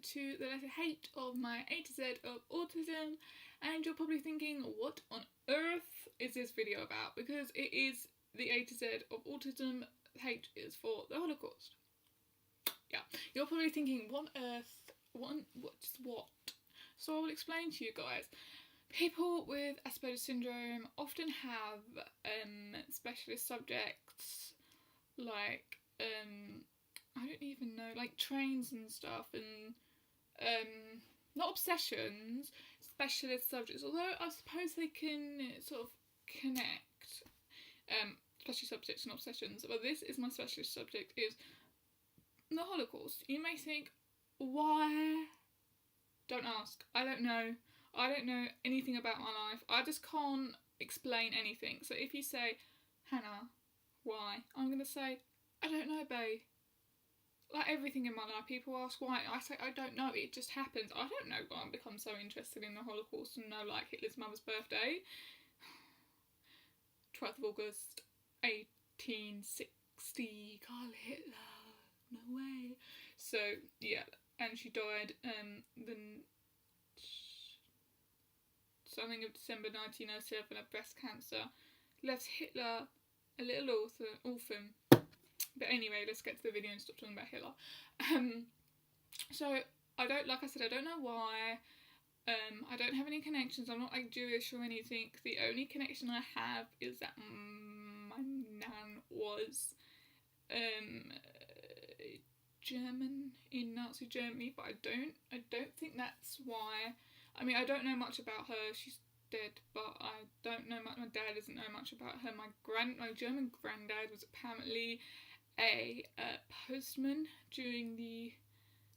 to the letter H of my A to Z of autism, and you're probably thinking, what on earth is this video about? Because it is the A to Z of autism. H is for the Holocaust. Yeah, you're probably thinking, what on earth, what's what? So I will explain to you guys. People with Aspergers syndrome often have specialist subjects like I don't even know, like trains and stuff, and not obsessions, specialist subjects, although I suppose they can sort of connect specialist subjects and obsessions. But this is my specialist subject, is the Holocaust. You may think, why? Don't ask. I don't know. I don't know anything about my life. I just can't explain anything. So if you say, Hannah, why? I'm going to say, I don't know, babe. Like everything in my life, people ask why. I say, I don't know, it just happens. I don't know why I've become so interested in the Holocaust and know, like, Hitler's mother's birthday. 12th of August, 1860, Karl Hitler. No way. So, yeah, and she died something of December 1907 of breast cancer. Left Hitler a little orphan. But anyway, let's get to the video and stop talking about Hitler. So, like I said, I don't know why. I don't have any connections. I'm not like Jewish or anything. The only connection I have is that my nan was German in Nazi Germany, but I don't think that's why. I mean, I don't know much about her. She's dead, but I don't know much. My dad doesn't know much about her. My German granddad was apparently a postman during the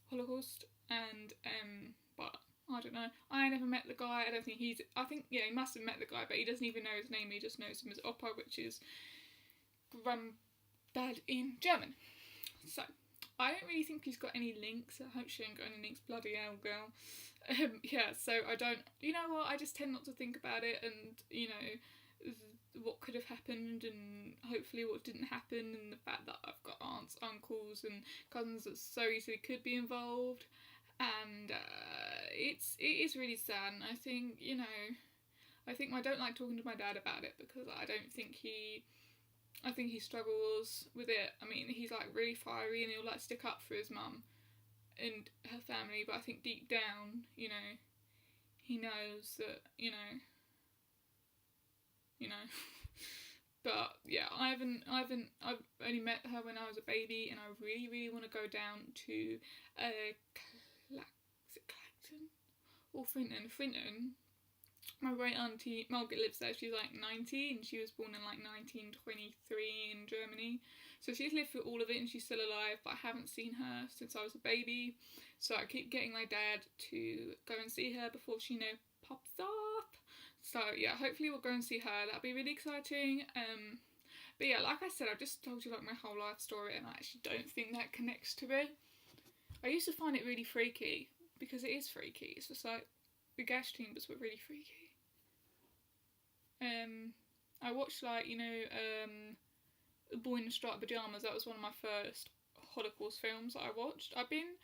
Holocaust, and but I don't know. I never met the guy. I think he must have met the guy, but he doesn't even know his name. He just knows him as Opa, which is granddad in German. So I don't really think he's got any links. I hope she ain't got any links. Bloody hell, girl. Yeah, so I don't. You know what? I just tend not to think about it, and you know what could have happened, and hopefully what didn't happen, and the fact that I've got aunts, uncles, and cousins that so easily could be involved, and it is really sad. And I think I don't like talking to my dad about it because I think he struggles with it. I mean, he's like really fiery and he'll like stick up for his mum and her family, but I think deep down, he knows that, but yeah, I've only met her when I was a baby, and I really, really want to go down to Clacton or Frinton. My great auntie Margaret lives there. She's like 90, and she was born in like 1923 in Germany. So she's lived through all of it, and she's still alive, but I haven't seen her since I was a baby. So I keep getting my dad to go and see her before she pops off. So yeah, hopefully we'll go and see her. That'll be really exciting. But yeah, like I said, I've just told you like my whole life story, and I actually don't think that connects to it. I used to find it really freaky, because it is freaky. It's just like the gas chambers were really freaky. I watched like The Boy in the Striped Pyjamas. That was one of my first Holocaust films that I watched. I think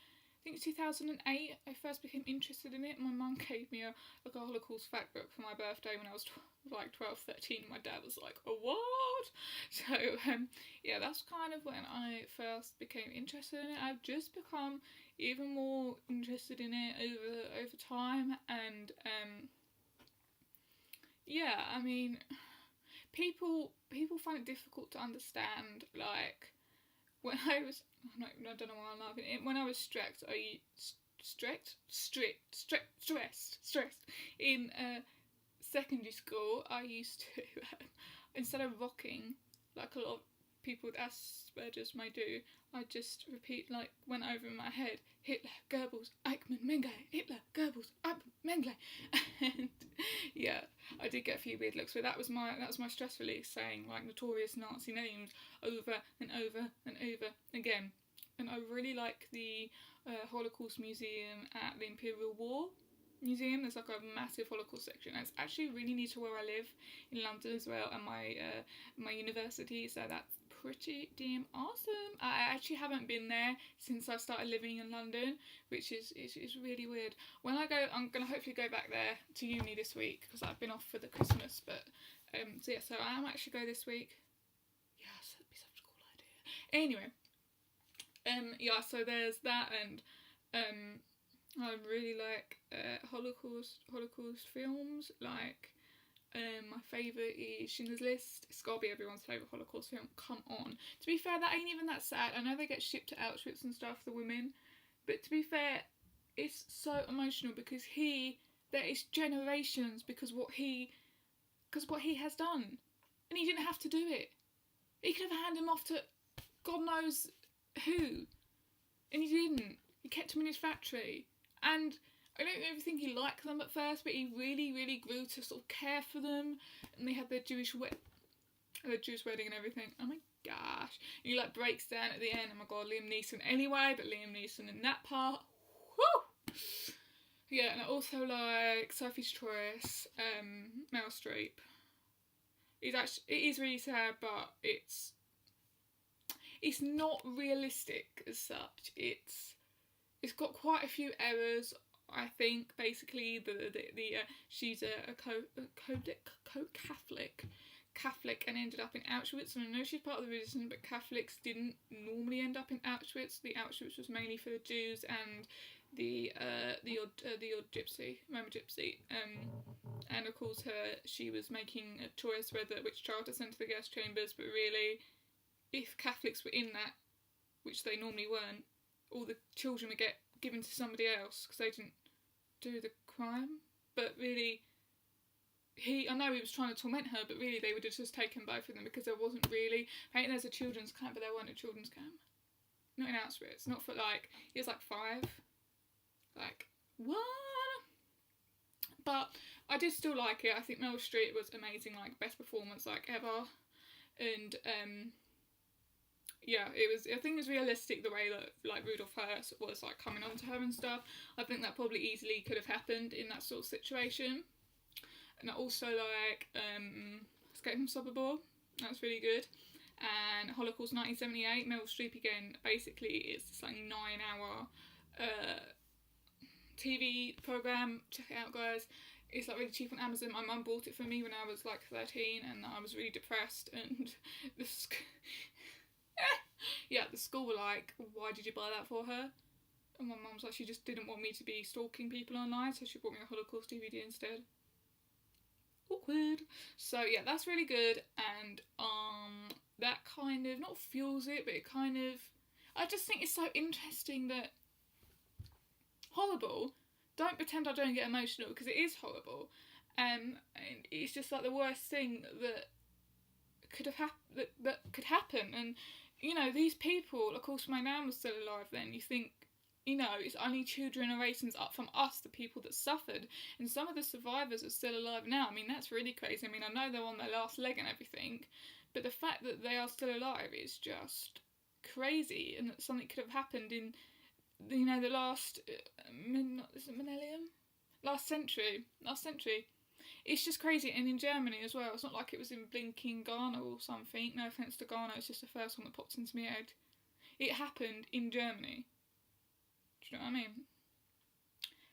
2008 I first became interested in it. My mum gave me a Holocaust fact book for my birthday when I was 12, 13. My dad was like, "Oh, what?" So yeah, that's kind of when I first became interested in it. I've just become even more interested in it over time, and yeah, I mean, people find it difficult to understand. Like when I don't know why I'm laughing. When I was stressed in secondary school, I used to instead of rocking like a lot of people with Aspergers may do, I just repeat, like, went over in my head, Hitler, Goebbels, Eichmann, Mengele, Hitler, Goebbels, Eichmann, Mengele. And yeah, I did get a few weird looks, but that was my stress release, saying like notorious Nazi names over and over and over again. And I really like the Holocaust Museum at the Imperial War Museum. There's like a massive Holocaust section. It's actually really near to where I live in London as well, and my university, so that's pretty damn awesome. I actually haven't been there since I started living in London, which is really weird. When I go, I'm going to hopefully go back there to uni this week because I've been off for the Christmas, but so I am actually go this week. Yes, that'd be such a cool idea. Anyway, so there's that, and I really like Holocaust films. Like, my favourite is Schindler's List. It's gotta be everyone's favourite Holocaust film. Come on. To be fair, that ain't even that sad. I know they get shipped to Auschwitz and stuff, the women, but to be fair, it's so emotional because there is generations because what he has done, and he didn't have to do it. He could have handed him off to God knows who, and he didn't. He kept him in his factory, and I don't even think he liked them at first, but he really, really grew to sort of care for them, and they had their Jewish wedding and everything. Oh my gosh. And he like breaks down at the end. Oh my god, Liam Neeson anyway, but Liam Neeson in that part. Woo! Yeah, and I also like Sophie's Choice, Meryl Streep. It is really sad, but it's not realistic as such. It's got quite a few errors. I think basically she's a Catholic and ended up in Auschwitz, and I know she's part of the resistance, but Catholics didn't normally end up in Auschwitz. The Auschwitz was mainly for the Jews and the odd gypsy, Roma gypsy. And of course she was making a choice which child to send to the gas chambers, but really, if Catholics were in that, which they normally weren't, all the children would get given to somebody else because they didn't do the crime. But really, I know he was trying to torment her, but really they would have just taken both of them because there wasn't really, apparently there's a children's camp, but there weren't a children's camp. Not in Auschwitz, not for like, he was like 5. Like, what? But I did still like it. I think Meryl Streep was amazing, like best performance like ever. And yeah, I think it was realistic the way that like Rudolph Hirsch was like coming on to her and stuff. I think that probably easily could have happened in that sort of situation. And I also like Escape from Sobibor. That's really good. And Holocaust 1978, Meryl Streep again. Basically, it's this like 9-hour TV program. Check it out, guys. It's like really cheap on Amazon. My mum bought it for me when I was like 13, and I was really depressed. And the school were like, "Why did you buy that for her?" And my mum's like, she just didn't want me to be stalking people online, so she bought me a Holocaust DVD instead. Awkward. So yeah, that's really good, and that kind of not fuels it, but it kind of, I just think it's so interesting that horrible. Don't pretend I don't get emotional because it is horrible, and it's just like the worst thing that could have that could happen. And you know, these people, of course, my nan was still alive then. You think, you know, it's only 2 generations up from us, the people that suffered, and some of the survivors are still alive now. I mean, that's really crazy. I mean, I know they're on their last leg and everything, but the fact that they are still alive is just crazy, and that something could have happened in, you know, the last last century. It's just crazy. And in Germany as well, it's not like it was in blinking Ghana or something. No offence to Ghana, it's just the first one that popped into my head. It happened in Germany. Do you know what I mean?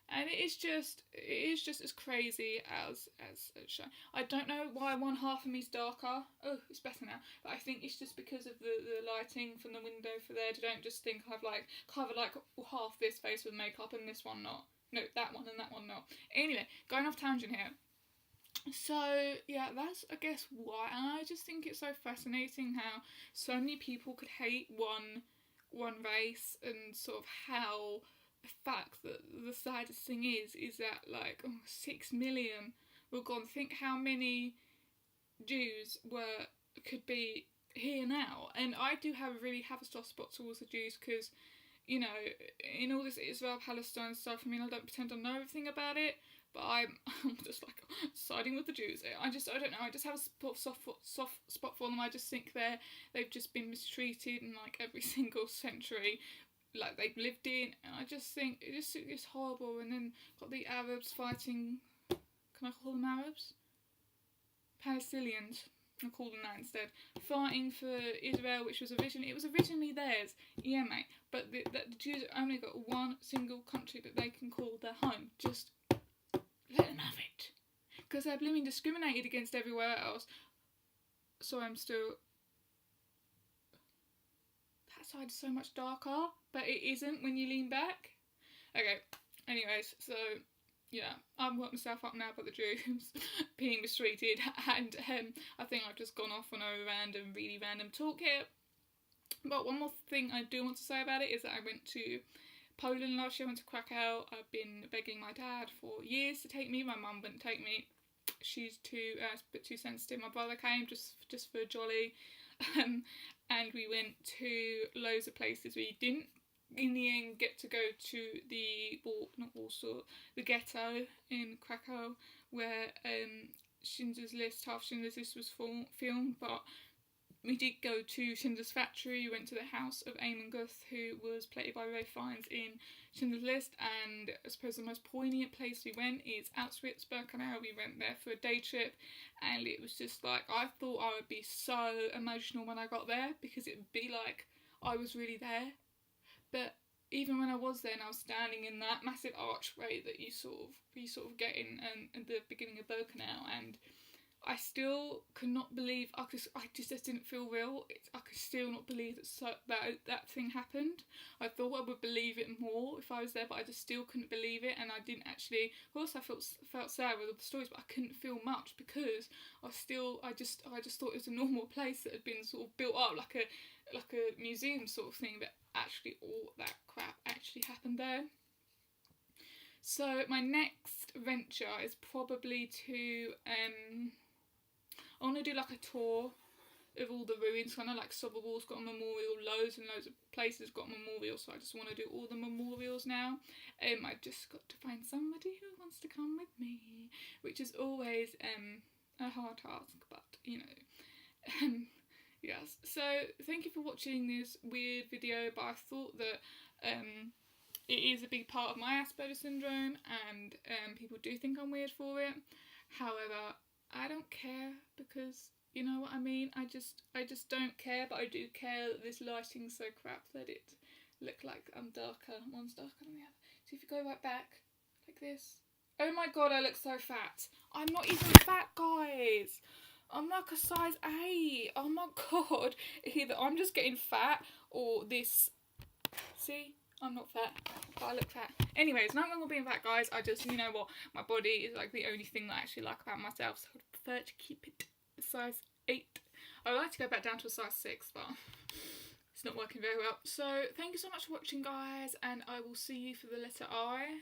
And it is just as crazy as a show. I don't know why one half of me's darker. Oh, it's better now. But I think it's just because of the lighting from the window for there. Don't just think I've like covered like half this face with makeup and this one not. No, that one and that one not. Anyway, going off tangent here. So yeah, that's I guess why. And I just think it's so fascinating how so many people could hate one race, and sort of how the fact that the saddest thing is that like 6 million were gone. Think how many Jews could be here now. And I do really have a soft spot towards the Jews because, you know, in all this Israel-Palestine stuff, I mean, I don't pretend I know everything about it, but I'm just like siding with the Jews. I don't know, I just have a soft spot for them. I just think they've just been mistreated in like every single century like they've lived in, and I just think it's horrible. And then got the Arabs fighting, can I call them Arabs? Palestinians. I'll call them that instead, fighting for Israel, which was originally theirs. Yeah, mate. But the Jews only got one single country that they can call their home. Just let them have it. Because they're blooming discriminated against everywhere else. So I'm still... That side is so much darker, but it isn't when you lean back. Okay, anyways, so... yeah, I've worked myself up now about the Jews being mistreated, and I think I've just gone off on a really random talk here. But one more thing I do want to say about it is that I went to Poland last year. I went to Krakow. I've been begging my dad for years to take me. My mum wouldn't take me. She's a bit too sensitive. My brother came just for a jolly, and we went to loads of places. We didn't in the end get to go to the ghetto in Krakow, where half Schindler's List was filmed, but we did go to Schindler's Factory. We went to the house of Eamon Guth, who was played by Ray Fiennes in Schindler's List, and I suppose the most poignant place we went is Auschwitz-Birkenau. We went there for a day trip, and it was just like, I thought I would be so emotional when I got there, because it would be like I was really there. But even when I was there and I was standing in that massive archway that you sort of get in the beginning of Birkenau, and I still could not believe, I just didn't feel real. I could still not believe that thing happened. I thought I would believe it more if I was there, but I just still couldn't believe it, and I didn't actually. Of course, I felt sad with all the stories, but I couldn't feel much because I just thought it was a normal place that had been sort of built up like a museum sort of thing, but actually all that crap actually happened there. So my next venture is probably to I want to do like a tour of all the ruins. Kind of like Soberwall's got a memorial, loads and loads of places got memorials, so I just want to do all the memorials now. I just got to find somebody who wants to come with me, which is always a hard task, but you know. Yes, so thank you for watching this weird video, but I thought that it is a big part of my Aspergers syndrome, and people do think I'm weird for it. However, I don't care, because you know what I mean. I just don't care, but I do care that this lighting's so crap that it look like I'm darker. One's darker than the other. So if you go right back like this, oh my god, I look so fat. I'm not even fat, guys. I'm like a size 8. Oh my god. Either I'm just getting fat or this. See? I'm not fat, but I look fat. Anyways, not wrong with being fat, guys. I just, you know what, my body is like the only thing that I actually like about myself, so I would prefer to keep it a size 8. I would like to go back down to a size 6, but it's not working very well. So thank you so much for watching, guys, and I will see you for the letter I.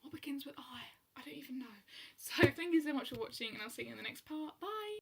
What begins with I? I don't even know. So thank you so much for watching, and I'll see you in the next part. Bye!